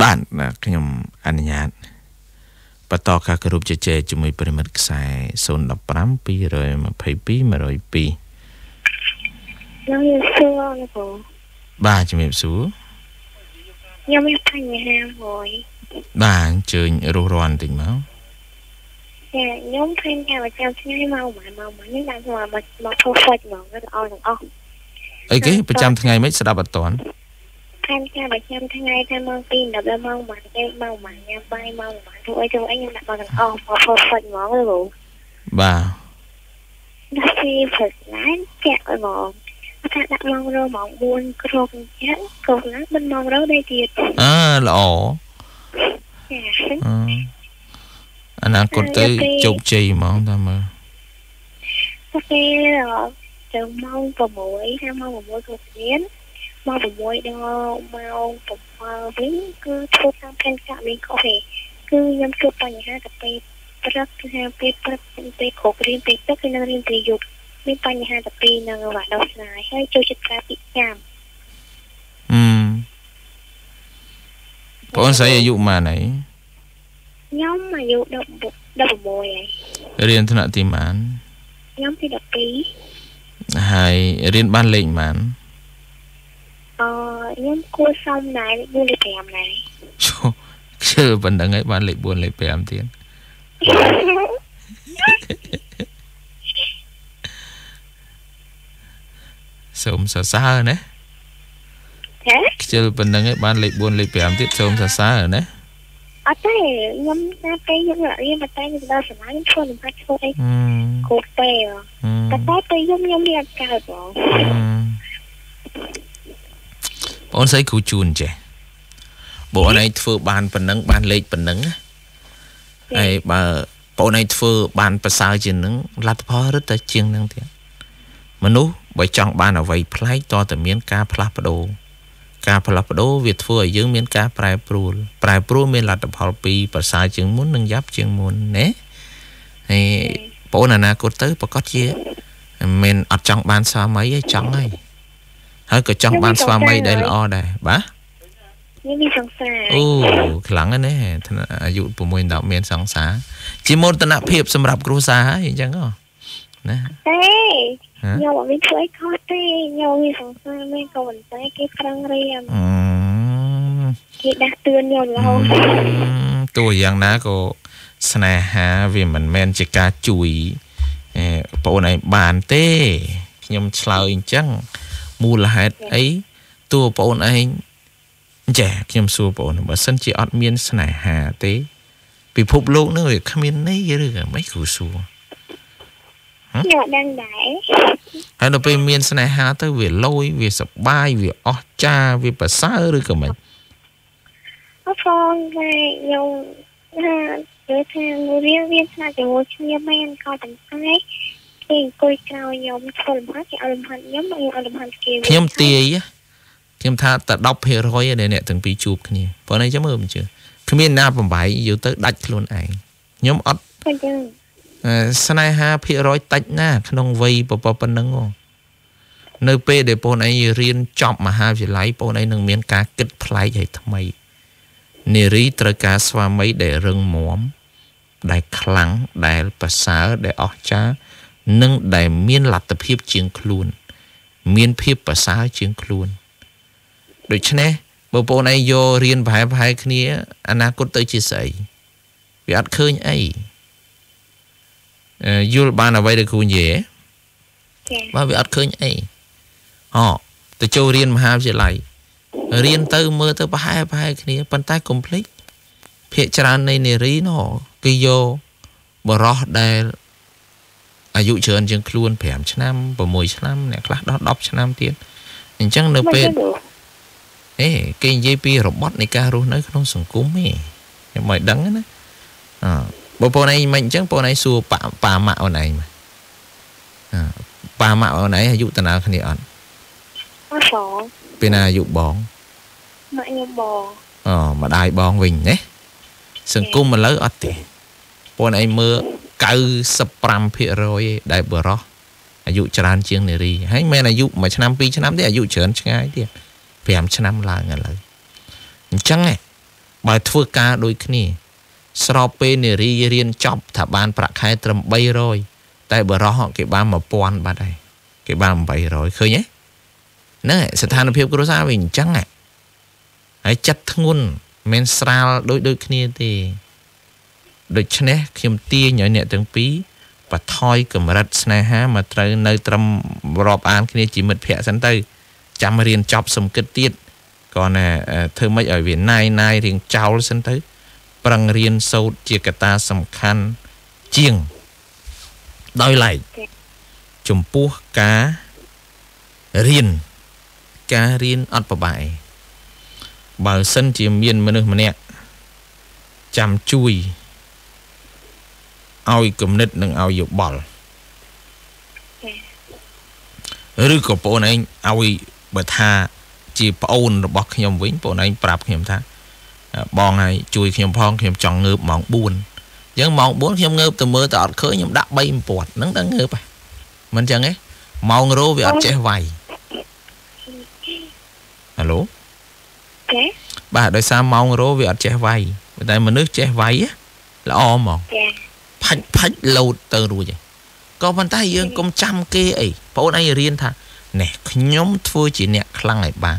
bạn làខ្ញុំអនុញ្ញាតបន្តការគោរពជជែកជាមួយប្រិមិត្តខ្សែ015 222 102ខ្ញុំសួរលោកគ្រូបាទជំរាបសួរខ្ញុំមានបញ្ហាមួយបាទអញ្ជើញរស់រាន់បន្តិចមកចាខ្ញុំឃើញថាប្រចាំថ្ងៃមកខ្ញុំដាក់មកធ្វើហ្វាច់ហ្មងទៅអស់ទាំងអស់អីគេប្រចាំថ្ងៃមិនស្ដាប់អត់តាន់ខាងការប្រចាំថ្ងៃថាម៉ោង2ដល់ម៉ោង1ទេម៉ោង1ញ៉ាំបាយម៉ោង1ធ្វើអីខ្ញុំដាក់មកទាំងអស់មកធ្វើហ្វាច់ហ្មងលោកបាទដាក់ពីព្រឹកឡើងចាក់ហ្មងថាដាក់ម៉ោងរម៉ោង4គ្រប់អញ្ចឹងគ្រប់ណាមិនម៉ោងរដែរទៀតល្អចាអនាគតទៅជោគជ័យហ្មងតាមមើលទៅទៅម៉ោង6ថាម៉ោង6គ្រប់ទៀតម៉ោង6ដល់ម៉ោង7វិញគឺធ្វើតាមផែនការវិញខុសទេគឺខ្ញុំជួបបញ្ហាទៅពេលព្រឹកគឺពេលព្រឹកពេលគ្រប់រៀនពេលទឹកគឺនៅរៀនពេលយប់មានបញ្ហាទៅពេលនឹងវ៉ាដោះស្រាយហើយចូលចិត្តការពិចាំបងស្រីអាយុប៉ុន្មានហើយខ្ញុំអាយុ16ហើយរៀនថ្នាក់ទីប៉ុន្មានខ្ញុំទី12ហើយរៀនបានលេខប៉ុន្មានខ្ញុំគួរសមដែរលេខ4លេខ5ដែរជឿប៉ុណ្្នឹងហើយបានលេខ4លេខ5ទៀតសូមសរសើរណាខ្ជិលប៉ុណ្្នឹងហើយបានលេខ4លេខ5ទៀតសូមសរសើរណាអត់ទេខ្ញុំតែពេលខ្ញុំរៀនបតែខ្ញុំដល់សាលាខ្ញុំធ្វើលំហាត់ធ្វើអីគ្រប់ពេលតែពេលខ្ញុំរៀនអត់កើតបងស្អីគ្រូជូនចេះបងឯងធ្វើបានប៉ុណ្ណឹងបានលេខប៉ុណ្ណឹងហើយបើបងឯងធ្វើបានប្រសើរជាងនឹងលទ្ធផលរឹតតែជាងនឹងទៀតមនុស្សបើចង់បានអ្វីប្លែកតើតើមានការផ្លាស់ប្ដូរវាធ្វើឲ្យយើងមានការប្រែប្រួលមានលទ្ធផលពីប្រសើរជាងមុននិងយ៉ាប់ជាងមុនណាហើយបងអនាគតទៅប្រកាសជាមិនអត់ចង់បានស្វាមីទេចង់ហើយក៏ចង់បានស្វាមីដែលល្អដែរបាទមានសង្សារអូខ្លាំងណាស់អាយុ6 10មានសង្សារជាមោទនភាពសម្រាប់គ្រួសារហើយអញ្ចឹងណាទេខ្ញុំអត់មានធ្វើអីខុសទេខ្ញុំមានសង្សារមែនក៏ប៉ុន្តែគេប្រឹងរៀនគេដាស់តឿនខ្ញុំរហូតទោះយ៉ាងណាក៏ស្នេហាវាមិនមែនជាការជួយបងឯងបានទេខ្ញុំឆ្លើយអញ្ចឹងមូលហេតុអីតួបងឯងចាខ្ញុំសួរបងបើសិនជាអត់មានស្នេហាទេពិភពលោកនឹងវាគ្មានន័យឬក៏មិនគ្រូសួរខ្ញុំដឹងដែរហើយដល់ពេលមានស្នេហាទៅវាលយវាសប្បាយវាអស្ចារ្យវាប្រសើរឬក៏មិនអត់ផងតែខ្ញុំថារៀនស្នាជាមួយគ្នាមែនក៏ប៉ុន្តែគេអង្គុយក្រោយខ្ញុំធ្វើលំហាត់គេឲ្យលំហាត់ខ្ញុំឲ្យលំហាត់គេខ្ញុំទាយខ្ញុំថាតែ 10% ដែលអ្នកទាំងពីរជួបគ្នាប៉ុន្តែចាំមើលមិនជឿគ្មានណាបំបីយូរទៅដាច់ខ្លួនឯងខ្ញុំអត់ស្នេហាភាគរយតិចណាក្នុងវ័យប៉ុណ្ណឹងនៅពេលដែលបងឯងរៀនចប់មហាវិទ្យាល័យបងឯងនឹងមានការគិតប្លែកហើយថ្មីនារីត្រូវការស្វាមីដែលរឹងមាំដែលខ្លាំងដែលប្រសើរដែលអស្ចារ្យនិងដែលមានលទ្ធភាពជាងខ្លួនមានភាពប្រសើរជាងខ្លួនដូច្នេះបើបងឯងយករៀនប្រហែលគ្នាអនាគតទៅជាស្អីវាអត់ឃើញអីយល់បានអ្វីដែលគ្រូនិយាយបើវាអត់ឃើញអីទៅចូលរៀនមហាវិទ្យាល័យរៀនទៅមើលទៅប្រហែលគ្នាប៉ុន្តែកុំភ្លេចភាគច្រើននៃនារីគេយកបរោះដែលអាយុច្រើនជាងខ្លួន5ឆ្នាំ6ឆ្នាំអ្នកខ្លះដល់10ឆ្នាំទៀតអញ្ចឹងនៅពេលគេនិយាយពីរបត់នៃការរស់នៅក្នុងសង្គមខ្ញុំមិនដឹងណាបងប្អូនឯងមិនអញ្ចឹងបងឯងសួរប៉ាម៉ាក់អូនឯងប៉ាម៉ាក់អូនឯងអាយុតើគ្នាអត់អត់ពេលណាអាយុបងម៉ាក់ខ្ញុំបងម្ដាយបងវិញណាសង្គមឥឡូវអត់ទេបងឯងមើល 95% ដែលបរោះអាយុច្រើនជាងនារីហើយមិនអាយុ1ឆ្នាំ2ឆ្នាំទេអាយុច្រើនឆ្ងាយទៀត5ឆ្នាំឡើងឥឡូវអញ្ចឹង បើធ្វើការដូចគ្នាស្របពេលនារីរៀនចប់ថាបានប្រាក់ខែត្រឹម300តែបរោះគេបាន1000បាត់ហើយគេបាន800ឃើញទេហ្នឹងស្ថានភាពគ្រួសារវាអញ្ចឹងហើយចិត្តធ្ងន់មិនស្រាលដូចគ្នាទេដូច្នេះខ្ញុំទាញឲ្យអ្នកទាំងពីរបថយកម្រិតស្នេហាមកត្រូវនៅត្រឹមរាប់អានគ្នាជាមិត្តភក្តិសិនទៅចាំរៀនចប់សំគិតទៀតក៏ណាធ្វើម៉េចឲ្យវាណាយរៀងចោលសិនទៅប្រឹងរៀនសូត្រជាកត្តាសំខាន់ជាងដោយឡែកចំពោះការរៀនអត់ប្របែបើសិនជាមានមនុស្សម្នាក់ចាំជួយឲ្យគំនិតនិងឲ្យយោបល់ឬក៏បងឯងឲ្យបើថាជាប្អូនរបស់ខ្ញុំវិញបងឯងប្រាប់ខ្ញុំថាបងឲ្យជួយខ្ញុំផងខ្ញុំចង់ងើបម៉ោង4អញ្ចឹងម៉ោង4ខ្ញុំងើបទៅមើលតែអត់ឃើញខ្ញុំដាក់3ពពាត់ហ្នឹងដល់ងើបហ៎មិនអញ្ចឹងទេម៉ោងរោវាអត់ចេះវាយហៅឡូចាបាទដោយសារម៉ោងរោវាអត់ចេះវាយតែមនុស្សចេះវាយល្អហ្មងផាច់លោតទៅរួចហើយក៏ប៉ុន្តែយើងកុំចាំគេអីបងអូនឯងរៀនថាណែខ្ញុំធ្វើជាអ្នកខ្លាំងឲ្យបាន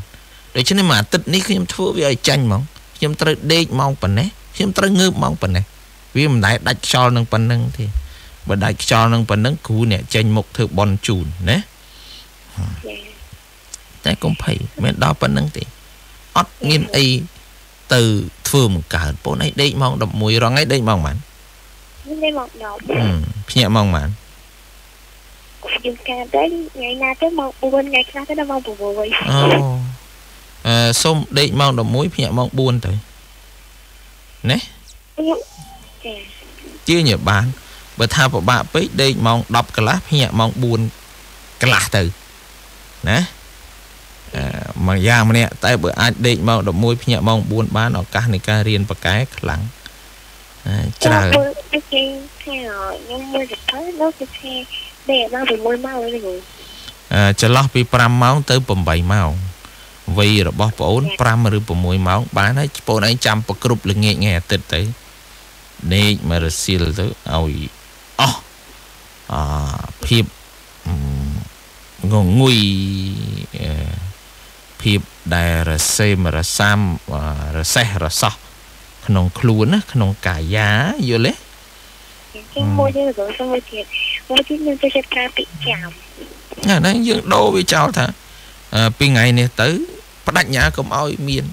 ដូច្នេះមួយអាទិត្យនេះខ្ញុំធ្វើវាឲ្យចាញ់ហ្មងខ្ញុំត្រូវដេកម៉ោងប៉ុណ្ណេះខ្ញុំត្រូវងើបម៉ោងប៉ុណ្ណេះវាមិនដែលដាច់ខ្យល់នឹងប៉ុណ្ណឹងទេបើដាច់ខ្យល់នឹងប៉ុណ្ណឹងគ្រូអ្នកចេញមុខធ្វើបន់ជូនណាតែកុំភ័យមិនដល់ប៉ុណ្ណឹងទេអត់មានអីទៅធ្វើមកកើតបងឯងដេកម៉ោង11រងឯងដេកម៉ោងប៉ុន្មានដេកម៉ោង10ភ្ញាក់ម៉ោងប៉ុន្មានខ្ញុំការទៅថ្ងៃណាទៅម៉ោង4ថ្ងៃខ្លះទៅដល់ម៉ោង6សូមដេកម៉ោង11ភ្ញាក់ម៉ោង4ទៅណាជាញ៉ាបានបើថាពិបាកពេកដេកម៉ោង10កន្លះភ្ញាក់ម៉ោង4កន្លះទៅណាមួយយ៉ាងម្នាក់តែបើអាចដេកម៉ោង11ភ្ញាក់ម៉ោង4បានឱកាសនៃការរៀនបកែខ្លាំងច្រើនខ្ញុំមើលទៅលោកគេដេកដល់6ម៉ោងវិញចន្លោះពី5ម៉ោងទៅ8ម៉ោងវ័យរបស់ប្អូន5ឬ6ម៉ោងបានហើយប្អូនឯងចាំប្រគ្រប់ល្ងាចថ្ងៃអាទិត្យទៅដេកមករសៀលទៅឲ្យអស់ភាពងងុយភាពដែលរសេមរសាមរសេះរសោះក្នុងខ្លួនណាក្នុងកាយាយល់ទេមួយទៀតខ្ញុំទៅចិត្តការពិចាំហ្នឹងយើងដូរវាចោលថាពីថ្ងៃនេះទៅបដិញ្ញាកុំឲ្យមាន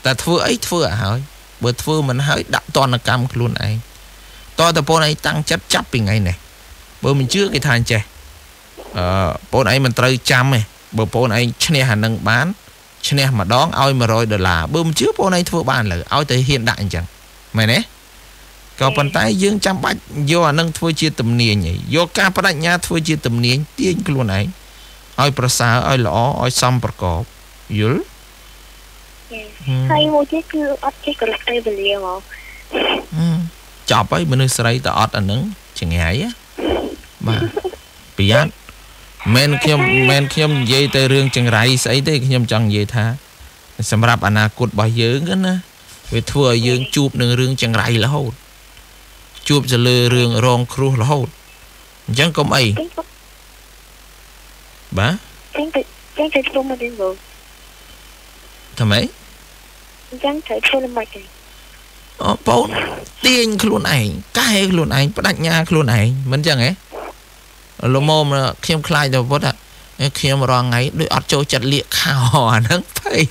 តែធ្វើអីធ្វើឲ្យហើយបើធ្វើមិនហើយដាក់ទណ្ឌកម្មខ្លួនឯងតើតើបងឯងតាំងចិត្តចាប់ពីថ្ងៃនេះបើមិនជឿគេថាអញ្ចេះបងឯងមិនត្រូវចាំទេបើបងឯងឈ្នះអានឹងបានឈ្នះម្ដងឲ្យ$100បើមិនជឿបងឯងធ្វើបានលើឲ្យតែហ៊ានដាក់អញ្ចឹងមែនទេក៏ប៉ុន្តែយើងចាំបាច់យកអានឹងធ្វើជាទំនាញយកការបដិញ្ញាធ្វើជាទំនាញទាញខ្លួនឯងឲ្យប្រសើរឲ្យល្អឲ្យសមប្រកបយល់ហើយមួយទៀតគឺអត់ចេះកន្លះពេលវេលាមកចប់ហើយមនុស្សស្រីតអត់អានឹងចង្អាយបាទប្រយ័ត្នមែនខ្ញុំនិយាយទៅរឿងចង្រៃស្អីទេខ្ញុំចង់និយាយថាសម្រាប់អនាគតរបស់យើងណាវាធ្វើឲ្យយើងជួបនឹងរឿងចង្រៃរហូតជួបទៅលើរឿងរងគ្រោះរហូតអញ្ចឹងកុំអីបាទចេញទៅធ្វើមកវិញបងធ្វើម៉េចអញ្ចឹងត្រូវធ្វើមិនទេបងទាញខ្លួនឯងកែខ្លួនឯងបដិញ្ញាខ្លួនឯងមិនអញ្ចឹងហ៎លមមខ្ញុំខ្លាចទៅពុតខ្ញុំរងថ្ងៃដូចអត់ចូលចិត្តលាកខោអាហ្នឹងភ័យ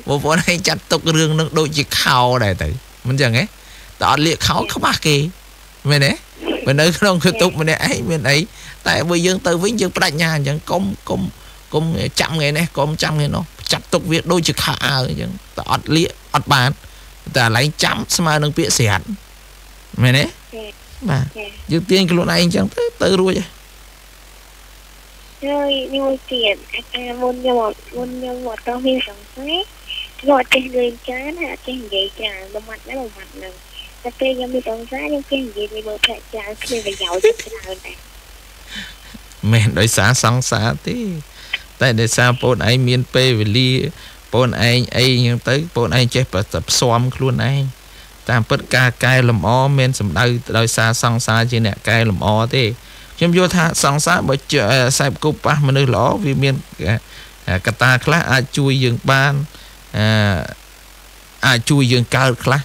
បងឯងចាត់ទុករឿងហ្នឹងដូចជាខោដែរទៅមិនអញ្ចឹងហ៎តែអត់លាកខោខ្មាស់គេមែនទេបើនៅក្នុងគឺទុកម្នាក់ឯងមានអីតែបើយើងទៅវិញយើងបដិញ្ញាអញ្ចឹងកុំចាំថ្ងៃនេះកុំចាំថ្ងៃនោះចាត់ទុកវាដូចជាខោអាវអញ្ចឹងតែអត់លាកអត់បានតែកន្លែងចាំស្មើនឹងពាក្យស្រាត់មែនទេបាទយើងទាញខ្លួនឯងអញ្ចឹងទៅរួចហើយមួយទៀតមុនខ្ញុំមកតោះមានសង្ស័យខ្ញុំអត់ចេះលេងច្រើនហើយអត់ចេះនិយាយច្រើនមួយម៉ាត់ហ្នឹងតែពេលខ្ញុំមានសង្ស័យខ្ញុំចេះនិយាយមួយប្រាក់ច្រើនគ្មានប្រយោជន៍ច្រើនដែរមែនដោយសារសង្សារទេតែដោយសារបងឯងមានពេលវេលា bốn anh ấy nhưng tới bốn anh chết và tập xóm luôn anh tam bất ca cài làm ó men sầm đời xa song xa trên nè cài làm ó thế nhưng vô tha song xa bởi sai cúp ba mà nơi ló vì miền cả ta khác ai chui dương ban ai chui dương cao khác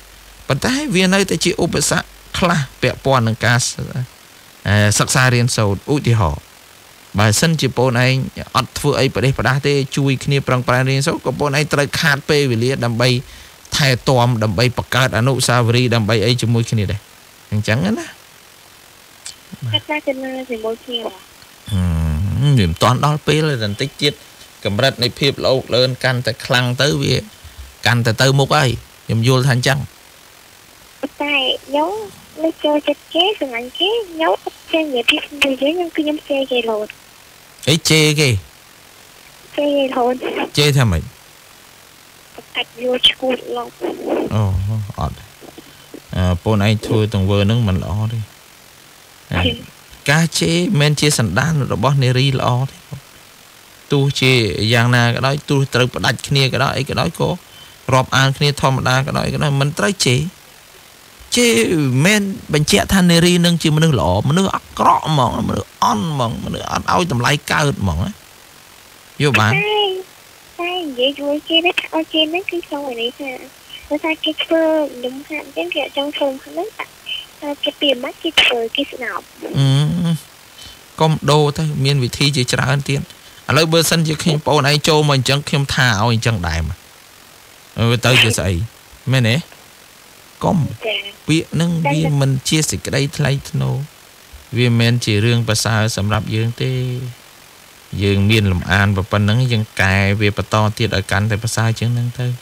bất thái vì nơi tới chỉ ốp sát khác bẹp pon ng ca sắc xa riêng sâu út thì họ bà sân chỉ bốn anh ọt vừa ấy bởi đây bà đá thế chui kia prang prang riêng sâu có bốn anh tới khát bê vì liệt đầm bay thay tòm đầm bay bạc cát anu savri đầm bay ấy cho môi kia đây chẳng chẳng á cắt ra chân thì môi kia niệm toán đó pê là dần tích chết cầm rạch này phép lâu lên căn tại khăn tới vì căn tại tới mục ấy nhầm vô thành chăng tại giống lấy chơi chết chế rồi anh chế nhấu chơi nhẹ phép người dưới nhưng cứ nhóm chơi gây lột ấy chê kì chơi gây lột chê theo mày cạch vô chụp lọc ọt bọn anh thôi tổng vơ nâng mình lo đi cá chế men chia sẵn đan rồi bó nê ri lo thế tu chế dạng nào cái đó tu tự đặt kia cái đó ấy cái đó có rộp an kia thom đa cái đó mình tới chế men bánh chè than nê ri nâng chỉ mình nâng lọ mình nâng cọ mỏng mình nâng on mỏng mình nâng on ao tầm lai cao mỏng á vô bán sai vậy vui kia đấy ở trên đấy cái xong rồi đấy hả nó sai cái phơ đúng hạn cái kiểu trong phòng nó cái tiền mắt cái phơ cái nào con đô thôi miền vị thi chỉ trả hơn tiền lấy bơ sân chỉ khi bọn này châu mình chẳng khiêm tha ao chẳng đại mà tới chỉ sậy mẹ nè con biết nâng vì mình chia sẻ cái đây thay thôi vì mình chỉ riêng và sao sầm rập dương tê dương miền làm an và phần nắng dương cài về và to tiệt ở cắn thì sao chứ nâng thôi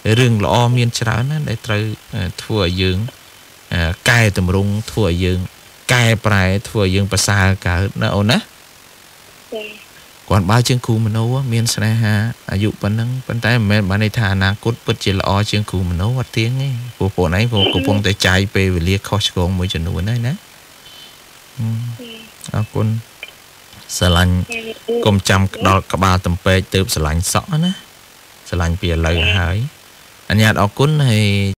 riêng lo miền trả nó để tới thua dương cài tầm rung thua dương cài prai thua dương và sao cả nó ổn á còn bao chương khu mình nấu miền sài ha dụ phần nắng phần tay mình bạn này thà nàng cốt bứt chỉ lo chương khu mình nấu vật tiếng ấy của bộ này của phong tay trái về liệt khó còn mỗi trận núi này nè con sờ lạnh cùng chăm đó cả ba tầm pe từ sờ lạnh sọ nữa sờ lạnh bìa lời hỏi anh nhà đó cuốn hay